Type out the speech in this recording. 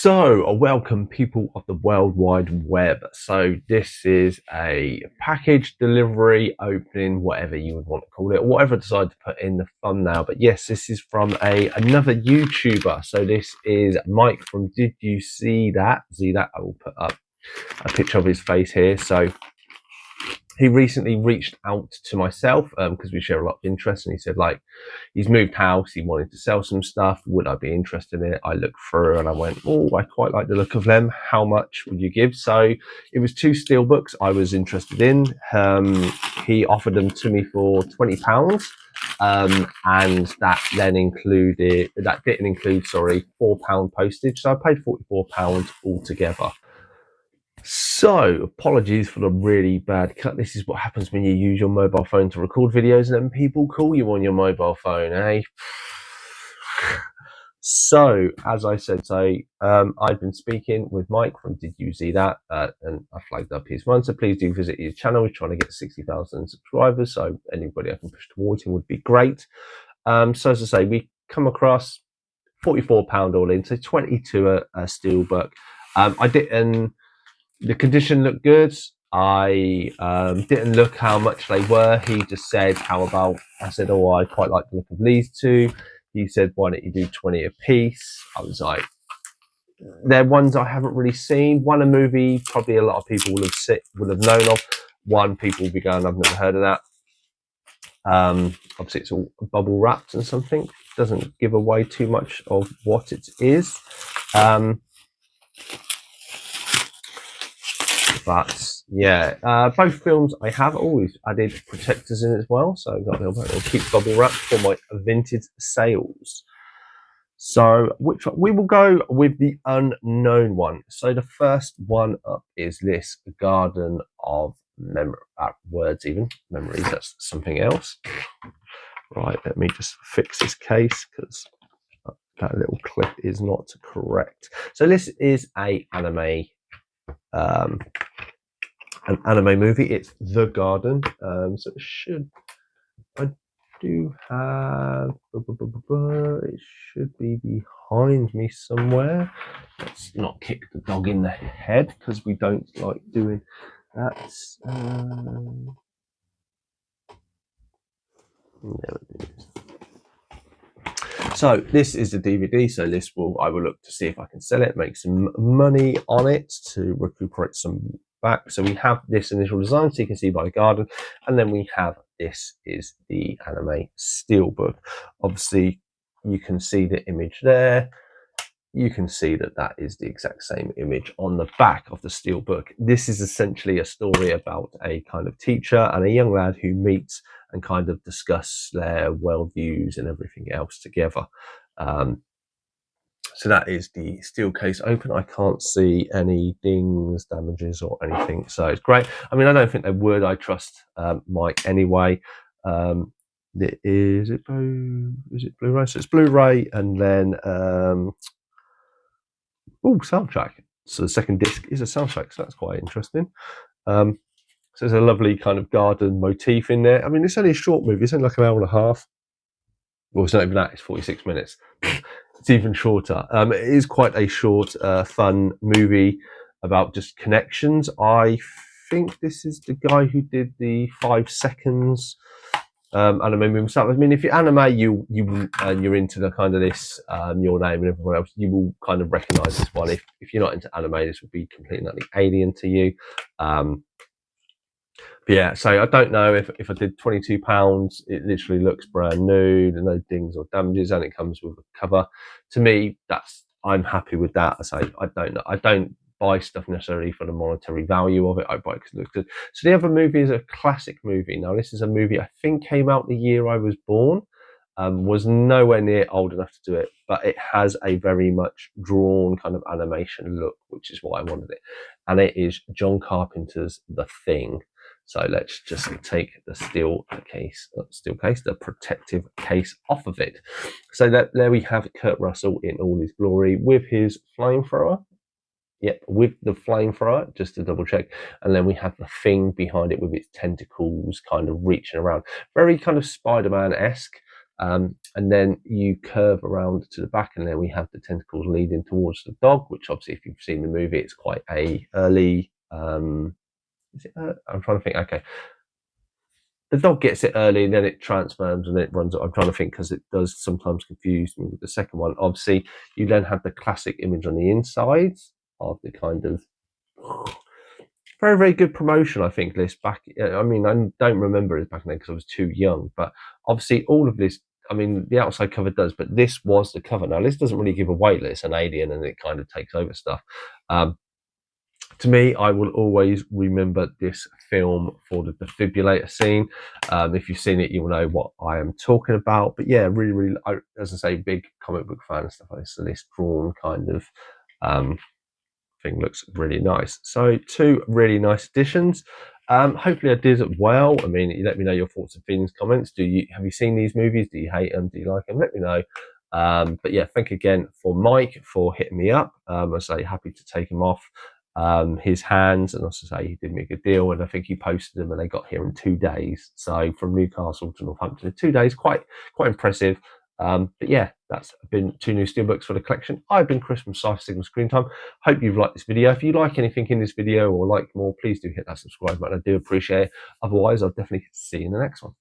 So, welcome people of the World Wide Web. So, this is a package delivery opening, whatever you would want to call it, or whatever I decide to put in the thumbnail. But yes, this is from another YouTuber. So, this is Mike from Did You See That? See that? I will put up a picture of his face here. So, he recently reached out to myself because we share a lot of interest, and he said, like, he's moved house, he wanted to sell some stuff, would I be interested in it? I looked through and I went, oh, I quite like the look of them, how much would you give? So it was 2 Steelbooks I was interested in. He offered them to me for £20, and that then didn't include £4 postage, so I paid £44 altogether. So, apologies for the really bad cut. This is what happens when you use your mobile phone to record videos and then people call you on your mobile phone, eh? So, as I said, I've been speaking with Mike from Did You See That? And I flagged up his one, so please do visit his channel. He's trying to get 60,000 subscribers, so anybody I can push towards him would be great. So, as I say, we come across £44 all in, so 22 a Steelbook. The condition looked good. I didn't look how much they were. He just said, I said, oh, I quite like the look of these two. He said, why don't you do 20 a piece? I was like, they're ones I haven't really seen. One, a movie probably a lot of people will have known of. One, people will be going, I've never heard of that. Obviously it's all bubble wrapped and something. Doesn't give away too much of what it is. But yeah, both films I have always added protectors in as well, so I've got a little keep bubble wrap for my vintage sales. So we will go with the unknown one. So the first one up is this Garden of Memories. That's something else. Right, let me just fix this case because that little clip is not correct. So this is an anime movie. It's The Garden. So it should, I do have, it should be behind me somewhere. Let's not kick the dog in the head because we don't like doing that. There it is. So this is the DVD. So I will look to see if I can sell it, make some money on it to recuperate some back. So we have this initial design, so you can see by the garden, and then we have this is the anime Steelbook. Obviously, you can see the image there. You can see that is the exact same image on the back of the Steelbook. This is essentially a story about a kind of teacher and a young lad who meets and kind of discuss their worldviews and everything else together. So that is the steel case open. I can't see any dings, damages, or anything. So it's great. I mean, I don't think they would. I trust Mike anyway. Is it Blu-ray? So it's Blu-ray, and then soundtrack. So the second disc is a soundtrack. So that's quite interesting. So there's a lovely kind of garden motif in there. I mean, it's only a short movie. It's only like an hour and a half. Well, it's not even that. It's 46 minutes. It's even shorter. It is quite a short, fun movie about just connections. I think this is the guy who did the 5 seconds anime movie stuff. I mean, if you anime, and you're into the kind of this, Your Name and everyone else, you will kind of recognise this one. If you're not into anime, this will be completely alien to you. Yeah, so I don't know if I did £22, it literally looks brand new, there's no dings or damages, and it comes with a cover. To me, I'm happy with that. I don't buy stuff necessarily for the monetary value of it. I buy it because it looks good. So the other movie is a classic movie. Now, this is a movie I think came out the year I was born. Was nowhere near old enough to do it, but it has a very much drawn kind of animation look, which is why I wanted it. And it is John Carpenter's The Thing. So let's just take the the protective case off of it. So there we have Kurt Russell in all his glory with his flamethrower. Yep, with the flamethrower, just to double check. And then we have the Thing behind it with its tentacles kind of reaching around. Very kind of Spider-Man-esque. And then you curve around to the back, and then we have the tentacles leading towards the dog, which obviously, if you've seen the movie, it's quite a early. Is it, I'm trying to think. Okay, the dog gets it early, and then it transforms and it runs. I'm trying to think because it does sometimes confuse me with the second one. Obviously, you then have the classic image on the insides of the kind of very, very good promotion, I think, this back. I mean, I don't remember it back then because I was too young, but obviously, all of this. I mean, the outside cover does, but this was the cover. Now, this doesn't really give away that it's an alien and it kind of takes over stuff. To me, I will always remember this film for the defibrillator scene. If you've seen it, you'll know what I am talking about. But yeah, really, really, as I say, big comic book fan and stuff like this. So this drawn kind of thing looks really nice. So two really nice additions. Hopefully I did it well. I mean, you let me know your thoughts and feelings, comments. Have you seen these movies? Do you hate them? Do you like them? Let me know. But yeah, thank you again for Mike for hitting me up. I say happy to take him off his hands, and also say he did me a good deal, and I think he posted them and they got here in 2 days. So from Newcastle to Northampton in 2 days, quite impressive. But yeah, that's been 2 new Steelbooks for the collection. I've been Chris from Cypher Signal Screen Time. Hope you've liked this video. If you like anything in this video or like more, please do hit that subscribe button. I do appreciate it. Otherwise, I'll definitely see you in the next one.